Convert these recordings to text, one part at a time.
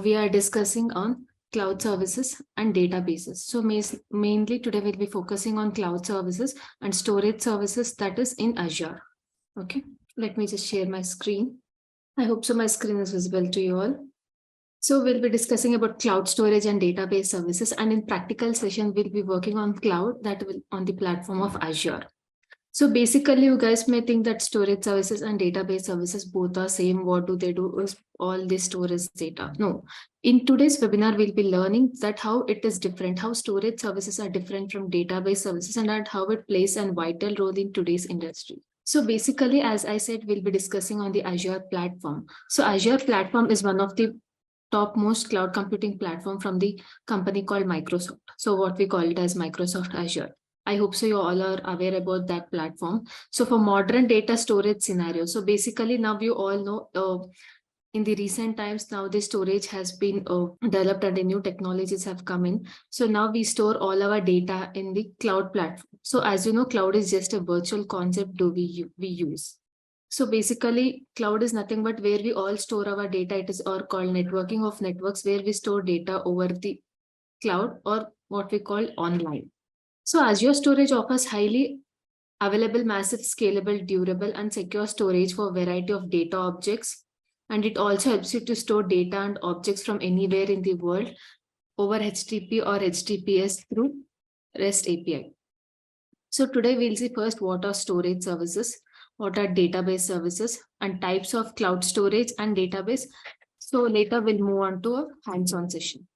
we are discussing on cloud services and databases. So mainly today we'll be focusing on cloud services and storage services that is in Azure. Okay, let me just share my screen. I hope so my screen is visible to you all. So we'll be discussing about cloud storage and database services, and in practical session, we'll be working on cloud that will on the platform of Azure. So basically, you guys may think that storage services and database services both are same. What do they do? Is all this storage data? No. In today's webinar, we'll be learning that how it is different, how storage services are different from database services, and how it plays a vital role in today's industry. So basically, as I said, we'll be discussing on the Azure platform. So Azure platform is one of the topmost cloud computing platform from the company called Microsoft. So what we call it as Microsoft Azure. I hope so you all are aware about that platform. So for modern data storage scenario, so basically now you all know in the recent times now the storage has been developed and the new technologies have come in. So now we store all our data in the cloud platform. So as you know, cloud is just a virtual concept we use. So basically, cloud is nothing but where we all store our data. It is or called networking of networks, where we store data over the cloud or what we call online. So Azure Storage offers highly available, massive, scalable, durable, and secure storage for a variety of data objects. And it also helps you to store data and objects from anywhere in the world over HTTP or HTTPS through REST API. So today we'll see first what are storage services, what are database services, and types of cloud storage and database. So later we'll move on to a hands-on session.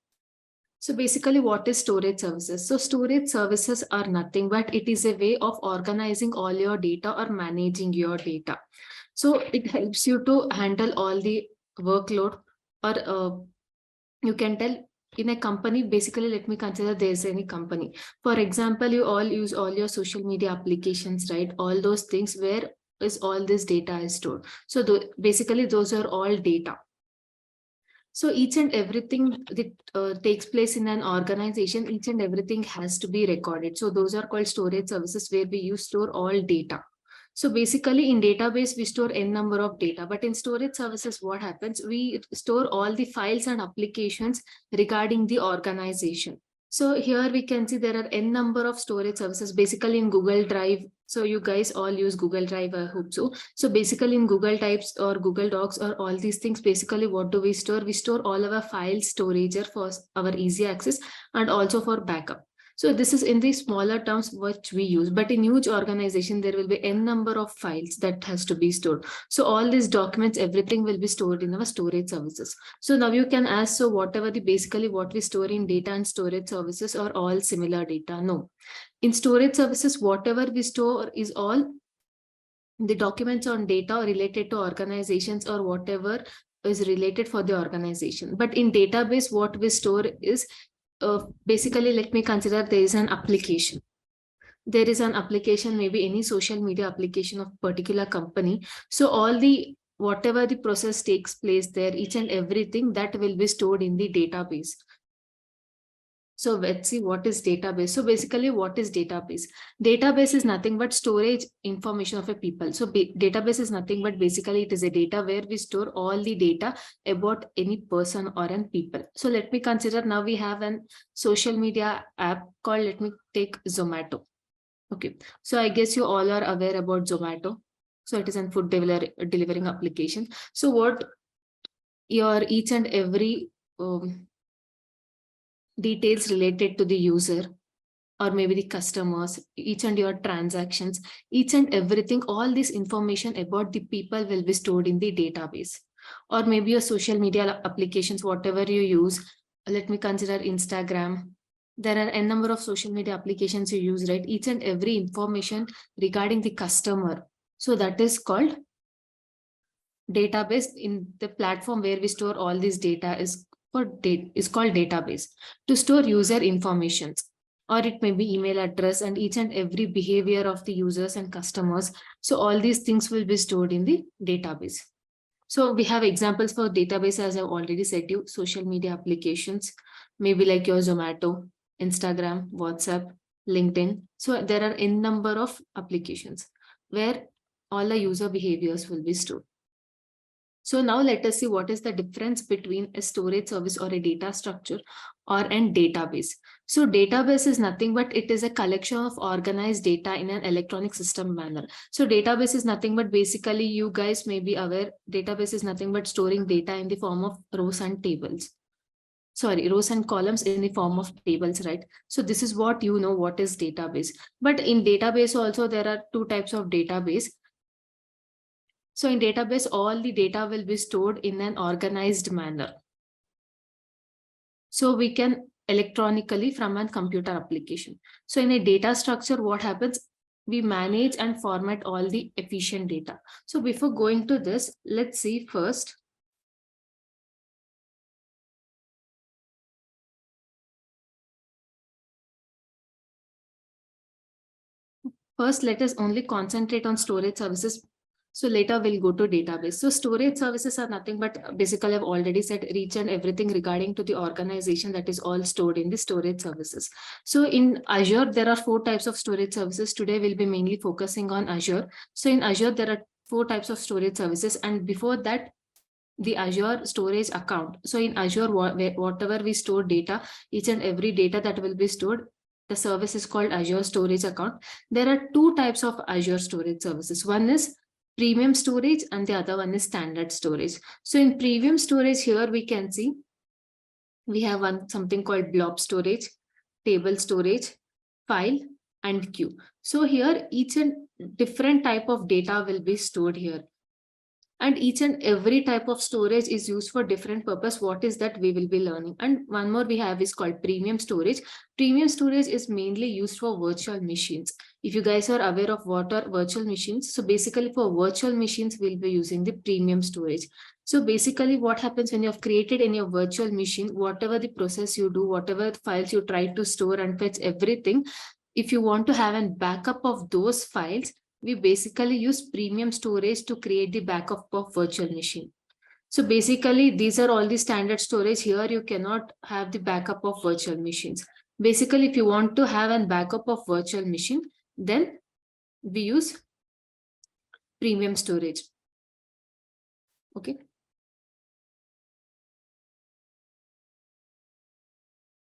So basically, what is storage services? So storage services are nothing but it is a way of organizing all your data or managing your data. So it helps you to handle all the workload, or you can tell in a company. Basically, let me consider there's any company. For example, you all use all your social media applications, right? All those things where is all this data is stored. So basically, those are all data. So each and everything that takes place in an organization, each and everything has to be recorded. So those are called storage services where we store all data. So basically in database, we store n number of data, but in storage services, what happens? We store all the files and applications regarding the organization. So here we can see there are n number of storage services basically in Google Drive. So you guys all use Google Drive, I hope so. So basically in Google Types or Google Docs or all these things, basically what do we store? We store all our file storage for our easy access and also for backup. So this is in the smaller terms which we use, but in huge organization, there will be n number of files that has to be stored. So all these documents, everything will be stored in our storage services. So now you can ask, so whatever the basically what we store in data and storage services are all similar data? No. In storage services, whatever we store is all the documents on data related to organizations or whatever is related for the organization. But in database, what we store is basically, let me consider there is an application. There is an application, maybe any social media application of particular company. So all the whatever the process takes place there, each and everything that will be stored in the database. So let's see what is database. So basically, what is database? Database is nothing but storage information of a people. So database is nothing but basically it is a data where we store all the data about any person or an people. So let me consider now we have an social media app called, let me take Zomato. Okay. So I guess you all are aware about Zomato. So it is a food delivering application. So what your each and every details related to the user or maybe the customers, each and your transactions, each and everything, all this information about the people will be stored in the database. Or maybe your social media applications, whatever you use. Let me consider Instagram. There are a number of social media applications you use, right? Each and every information regarding the customer. So that is called database. In the platform where we store all this data is called database to store user information, or it may be email address and each and every behavior of the users and customers. So all these things will be stored in the database. So we have examples for database, as I've already said you, social media applications, maybe like your Zomato, Instagram, WhatsApp, LinkedIn. So there are n number of applications where all the user behaviors will be stored. So now let us see what is the difference between a storage service or a data structure or an database. So database is nothing but it is a collection of organized data in an electronic system manner. So database is nothing but basically you guys may be aware database is nothing but storing data in the form of rows and tables. Sorry, rows and columns in the form of tables, right? So this is what you know what is database. But in database also there are two types of database. So in database, all the data will be stored in an organized manner. So we can electronically from a computer application. So in a data structure, what happens? We manage and format all the efficient data. So before going to this, let's see first. First, let us only concentrate on storage services. So later we'll go to database. So storage services are nothing but basically I've already said each and everything regarding to the organization that is all stored in the storage services. So in Azure, there are 4 types of storage services. Today we'll be mainly focusing on Azure. So in Azure, there are 4 types of storage services. And before that, the Azure storage account. So in Azure, whatever we store data, each and every data that will be stored, the service is called Azure Storage Account. There are 2 types of Azure storage services. One is premium storage and the other one is standard storage. So in premium storage here we can see we have something called blob storage, table storage, file and queue. So here each and different type of data will be stored here. And each and every type of storage is used for different purpose. What is that we will be learning? And one more we have is called premium storage. Premium storage is mainly used for virtual machines. If you guys are aware of what are virtual machines, so basically for virtual machines, we'll be using the premium storage. So basically what happens when you have created in your virtual machine, whatever the process you do, whatever files you try to store and fetch everything, if you want to have a backup of those files, we basically use premium storage to create the backup of virtual machine. So basically, these are all the standard storage. Here, you cannot have the backup of virtual machines. Basically, if you want to have a backup of virtual machine, then we use premium storage. Okay.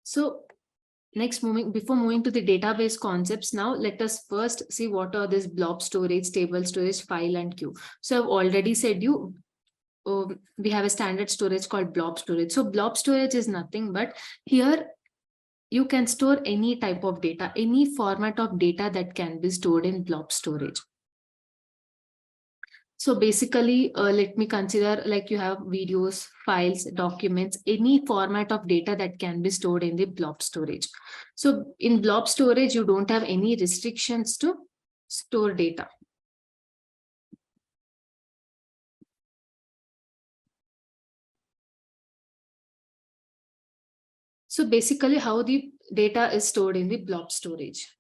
So next, before moving to the database concepts, now let us first see what are this blob storage, table storage, file and queue. So I've already said you, we have a standard storage called blob storage. So blob storage is nothing but here you can store any type of data, any format of data that can be stored in blob storage. So basically, let me consider like you have videos, files, documents, any format of data that can be stored in the blob storage. So in blob storage, you don't have any restrictions to store data. So basically how the data is stored in the blob storage.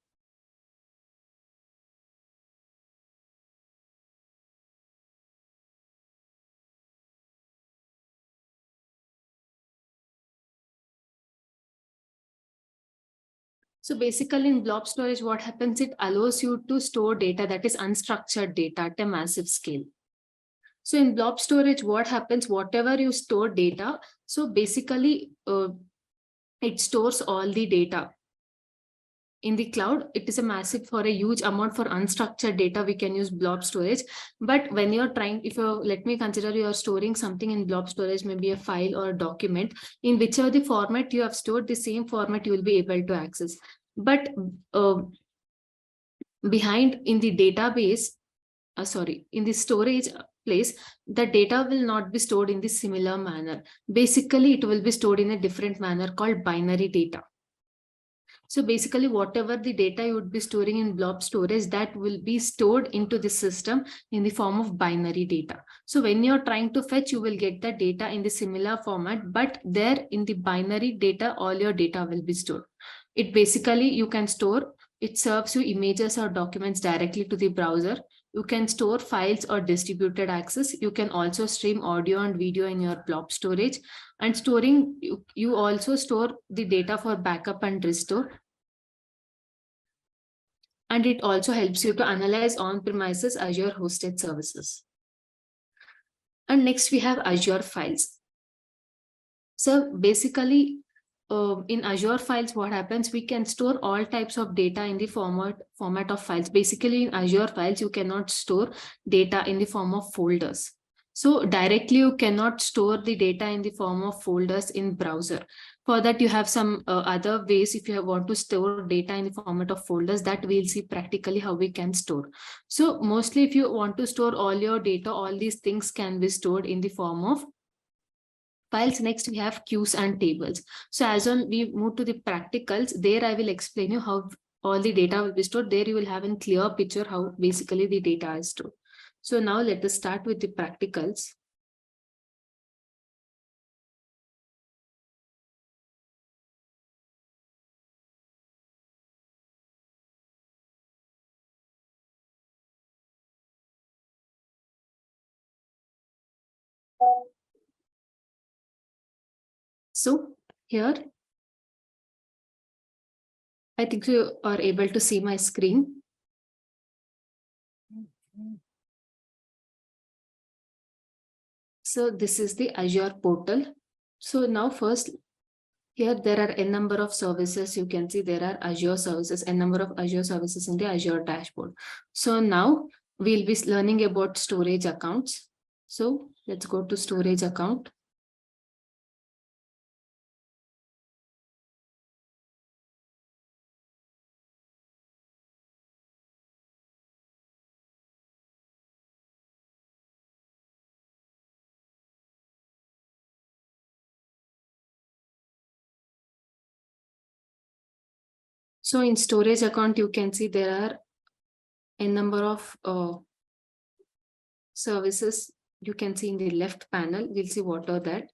So basically in blob storage, what happens, it allows you to store data that is unstructured data at a massive scale. So in blob storage, what happens, whatever you store data, so basically it stores all the data. In the cloud, it is a massive for a huge amount for unstructured data. We can use blob storage. But when you're trying, if you let me consider you're storing something in blob storage, maybe a file or a document, in whichever the format you have stored, the same format you will be able to access. But behind in the database, in the storage place, the data will not be stored in the similar manner. Basically, it will be stored in a different manner called binary data. So basically, whatever the data you would be storing in blob storage, that will be stored into the system in the form of binary data. So when you're trying to fetch, you will get the data in the similar format, but there in the binary data, all your data will be stored. It basically, you can store, it serves you images or documents directly to the browser. You can store files or distributed access. You can also stream audio and video in your blob storage. And storing, you also store the data for backup and restore. And it also helps you to analyze on-premises Azure hosted services. And next we have Azure Files. So basically, in Azure Files, what happens, we can store all types of data in the format of files. Basically, in Azure Files, you cannot store data in the form of folders. So directly, you cannot store the data in the form of folders in browser. For that, you have some other ways. If you want to store data in the format of folders, that we'll see practically how we can store. So mostly, if you want to store all your data, all these things can be stored in the form of files. Next, we have queues and tables. So as on we move to the practicals, there I will explain you how all the data will be stored. There you will have a clear picture how basically the data is stored. So now let us start with the practicals. So here, I think you are able to see my screen. So this is the Azure portal. So now first, here there are a number of services. You can see there are Azure services, a number of Azure services in the Azure dashboard. So now we'll be learning about storage accounts. So let's go to storage account. So in storage account, you can see there are a number of services. You can see in the left panel, we'll see what are that.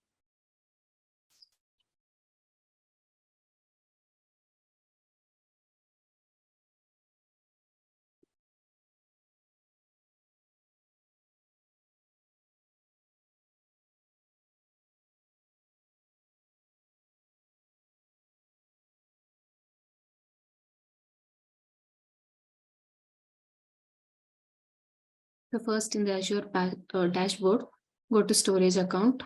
So first in the Azure dashboard, go to storage account.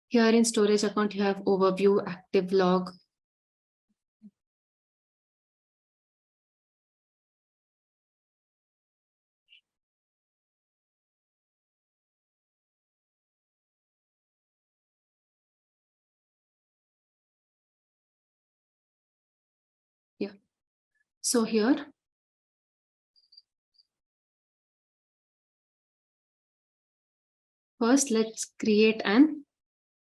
Here in storage account, you have overview, active log. Yeah. So here, first let's create an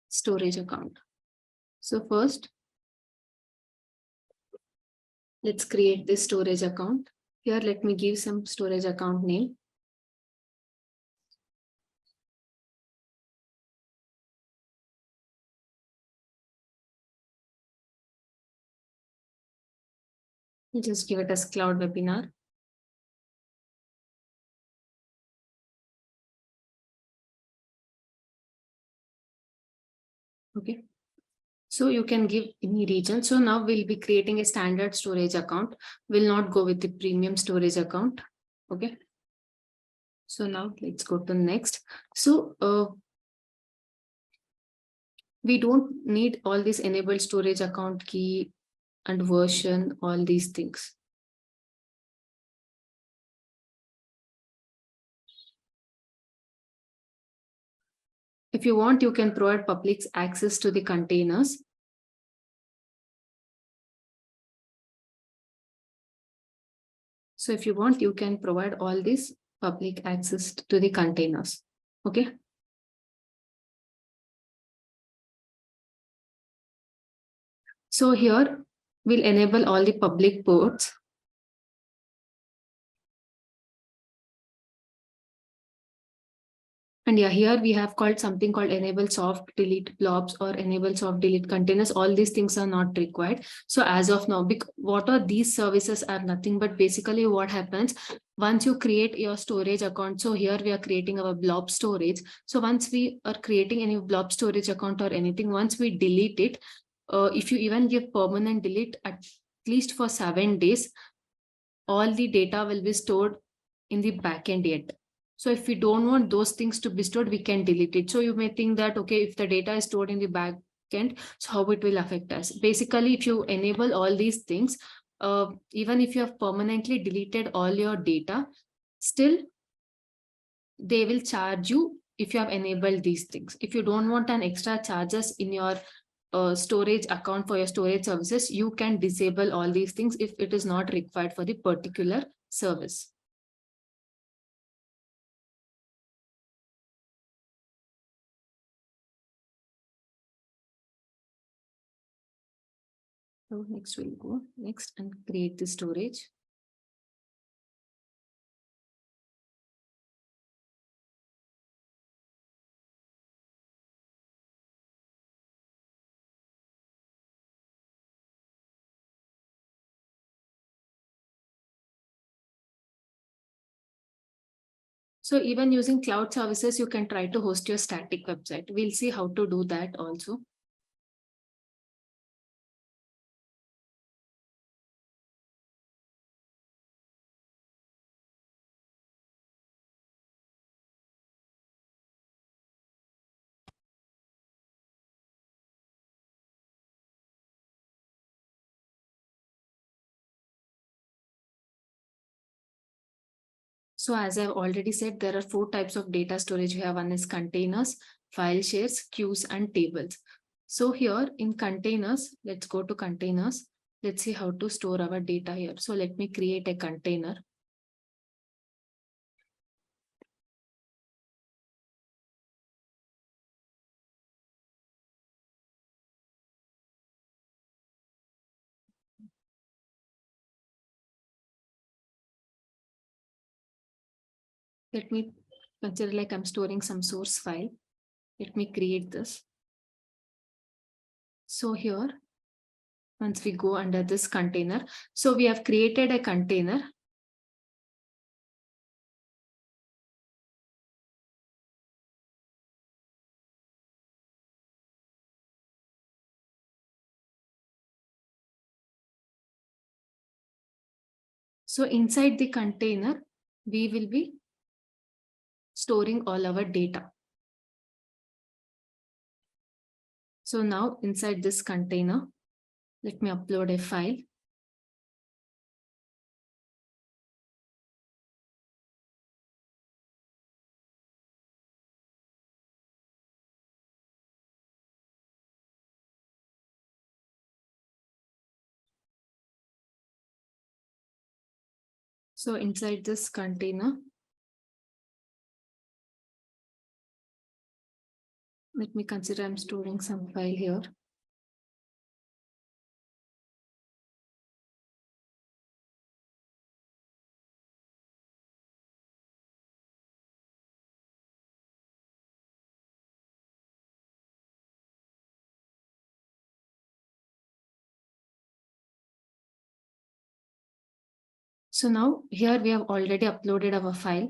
storage account. So first, let's create this storage account. Here, let me give some storage account name. Just give it as cloud webinar. Okay. So you can give any region. So now we'll be creating a standard storage account. We'll not go with the premium storage account. Okay. So now let's go to next. So we don't need all this enabled storage account key and version, all these things. If you want, you can provide public access to the containers. So if you want, you can provide all this public access to the containers. Okay. So here we'll enable all the public ports. And yeah, here we have called something called enable soft delete blobs or enable soft delete containers. All these things are not required. So as of now, what are these services are nothing but basically what happens once you create your storage account. So here we are creating our blob storage. So once we are creating any blob storage account or anything, once we delete it, if you even give permanent delete least for 7 days, all the data will be stored in the backend yet. So if we don't want those things to be stored, we can delete it. So you may think that, okay, if the data is stored in the backend, so how it will affect us? Basically, if you enable all these things, even if you have permanently deleted all your data, still they will charge you if you have enabled these things. If you don't want an extra charges in your storage account for your storage services, you can disable all these things if it is not required for the particular service. So next we'll go next and create the storage. So even using cloud services, you can try to host your static website. We'll see how to do that also. So as I've already said, there are 4 types of data storage. We have one is containers, file shares, queues, and tables. So here in containers, let's go to containers. Let's see how to store our data here. So let me create a container. Let me consider like I'm storing some source file. Let me create this. So here, once we go under this container, so we have created a container. So inside the container, we will be storing all our data. So now inside this container, let me upload a file. So inside this container, let me consider I'm storing some file here. So now here we have already uploaded our file.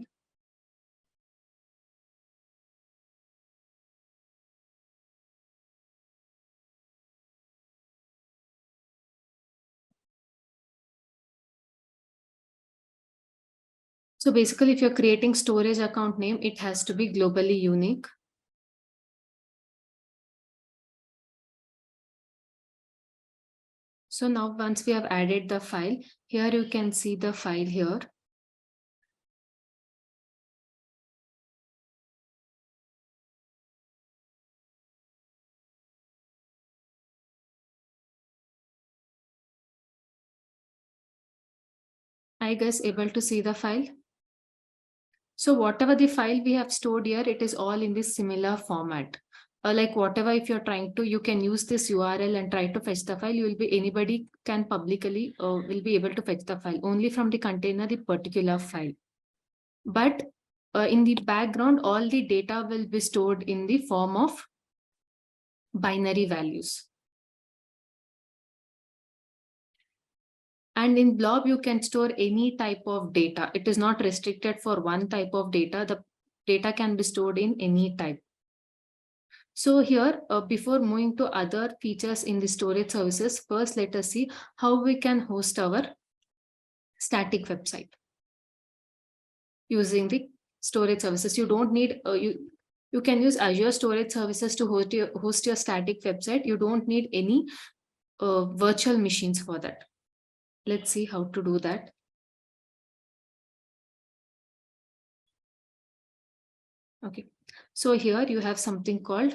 So basically, if you're creating storage account name, it has to be globally unique. So now once we have added the file, here you can see the file here. Are you guys able to see the file? So whatever the file we have stored here, it is all in this similar format. Like whatever, if you're trying to, you can use this URL and try to fetch the file. You will be, anybody can publicly will be able to fetch the file only from the container, the particular file. But in the background, all the data will be stored in the form of binary values. And in blob, you can store any type of data. It is not restricted for one type of data. The data can be stored in any type. So here, before moving to other features in the storage services, first let us see how we can host our static website using the storage services. You don't need you can use Azure Storage Services to host your static website. You don't need any virtual machines for that. Let's see how to do that. Okay, so here you have something called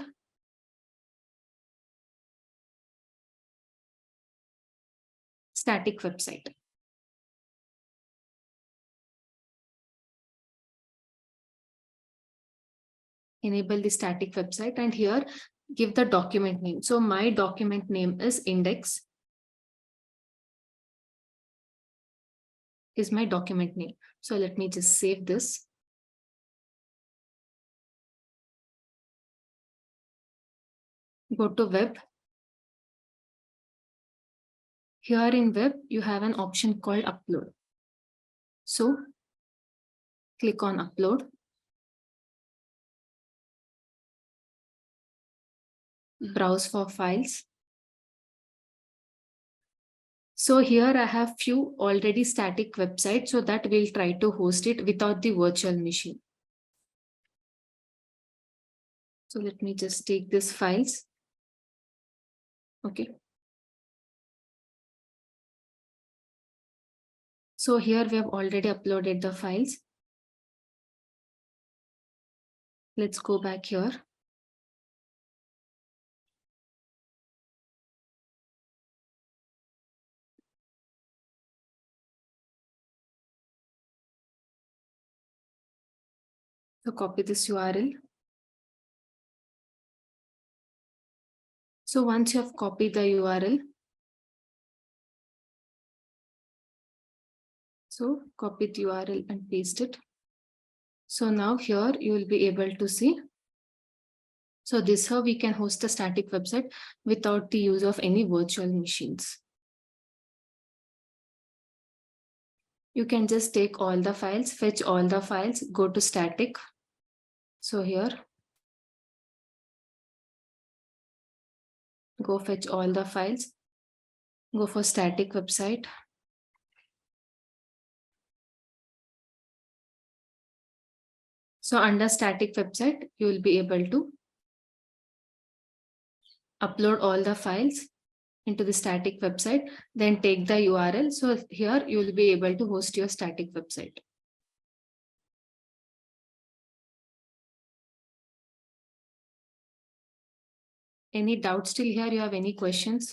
static website. Enable the static website, and here give the document name. So my document name is index, is my document name. So let me just save this. Go to web. Here in web, you have an option called upload. So click on upload. Browse for files. So here I have few already static websites, so that we'll try to host it without the virtual machine. So let me just take these files. Okay. So here we have already uploaded the files. Let's go back here. So copy this URL. So once you have copied the URL, so copy the URL and paste it. So now here you will be able to see. So this is how we can host a static website without the use of any virtual machines. You can just take all the files, fetch all the files, go to static. So here, go fetch all the files, go for static website. So under static website, you will be able to upload all the files into the static website, then take the URL. So here you will be able to host your static website. Any doubts still here? You have any questions?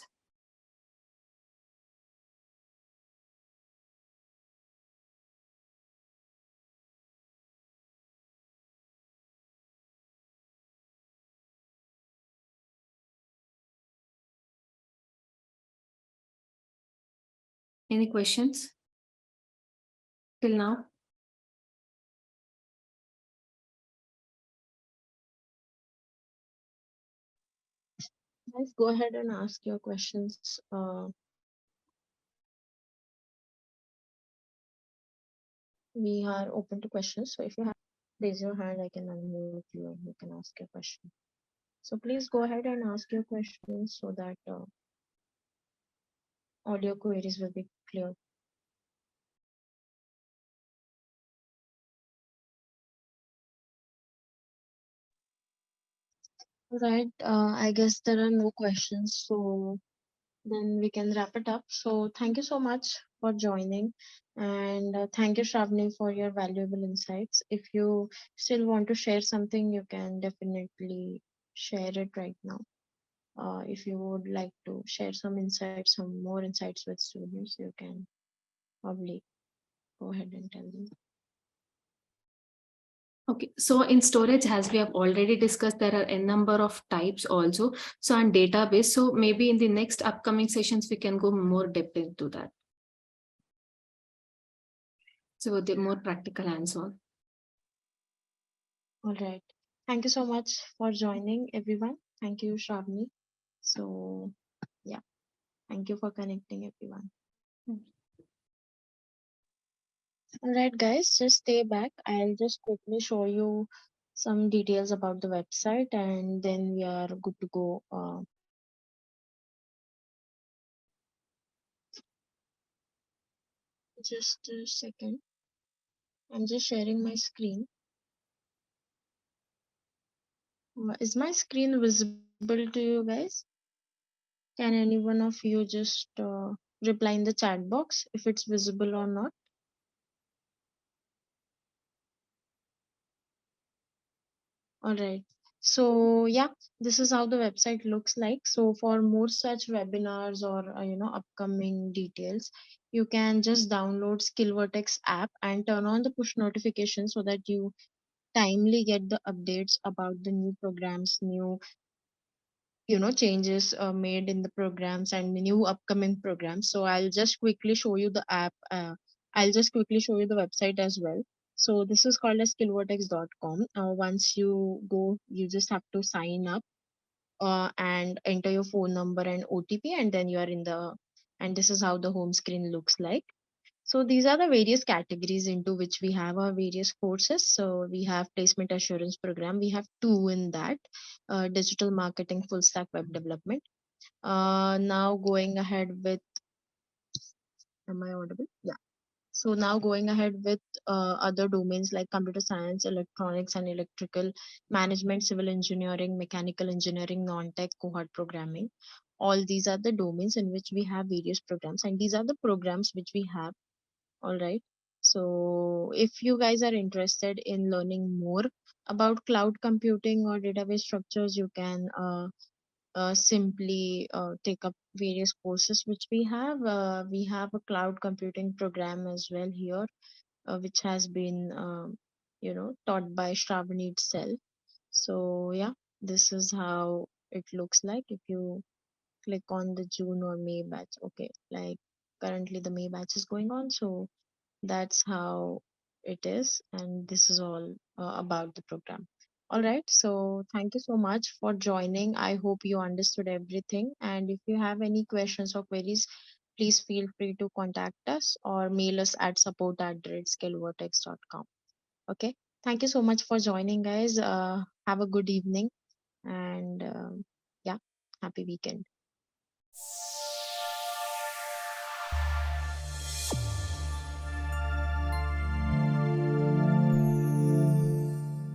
Any questions till now? Guys, go ahead and ask your questions. We are open to questions. So if you have, raise your hand, I can unmute you and you can ask your question. So please go ahead and ask your questions so that all your queries will be clear. Right. I guess there are no questions. So then we can wrap it up. So thank you so much for joining. And thank you, Shravani, for your valuable insights. If you still want to share something, you can definitely share it right now. If you would like to share some insights, some more insights with students, you can probably go ahead and tell them. Okay, so in storage, as we have already discussed, there are a number of types also. So on database, so maybe in the next upcoming sessions, we can go more depth into that. So the more practical hands-on. All right. Thank you so much for joining, everyone. Thank you, Shravani. So, yeah, thank you for connecting, everyone. All right, guys, just stay back. I'll just quickly show you some details about the website, and then we are good to go. Just a second. I'm just sharing my screen. Is my screen visible to you guys? Can any one of you just reply in the chat box if it's visible or not? All right. So yeah, this is how the website looks like. So for more such webinars or upcoming details, you can just download SkillVertex app and turn on the push notifications so that you timely get the updates about the new programs, new changes made in the programs and the new upcoming programs. So I'll just quickly show you the app. I'll just quickly show you the website as well. So this is called as skillvertex.com. Once you go, you just have to sign up and enter your phone number and OTP, and then you are in the, and this is how the home screen looks like. So these are the various categories into which we have our various courses. So we have placement assurance program. We have two in that, digital marketing, full stack web development. Now going ahead with, am I audible? Yeah. So now going ahead with other domains like computer science, electronics and electrical, management, civil engineering, mechanical engineering, non-tech, cohort programming. All these are the domains in which we have various programs, and these are the programs which we have. All right. So if you guys are interested in learning more about cloud computing or database structures, you can simply take up various courses which we have. We have a cloud computing program as well here, which has been, taught by Shravani itself. So yeah, this is how it looks like if you click on the June or May batch. Okay, like currently the May batch is going on, so that's how it is, and this is all about the program. All right, so thank you so much for joining. I hope you understood everything, and if you have any questions or queries, please feel free to contact us or mail us at support@skillvertex.com. Okay, thank you so much for joining, guys. Have a good evening, and yeah, happy weekend.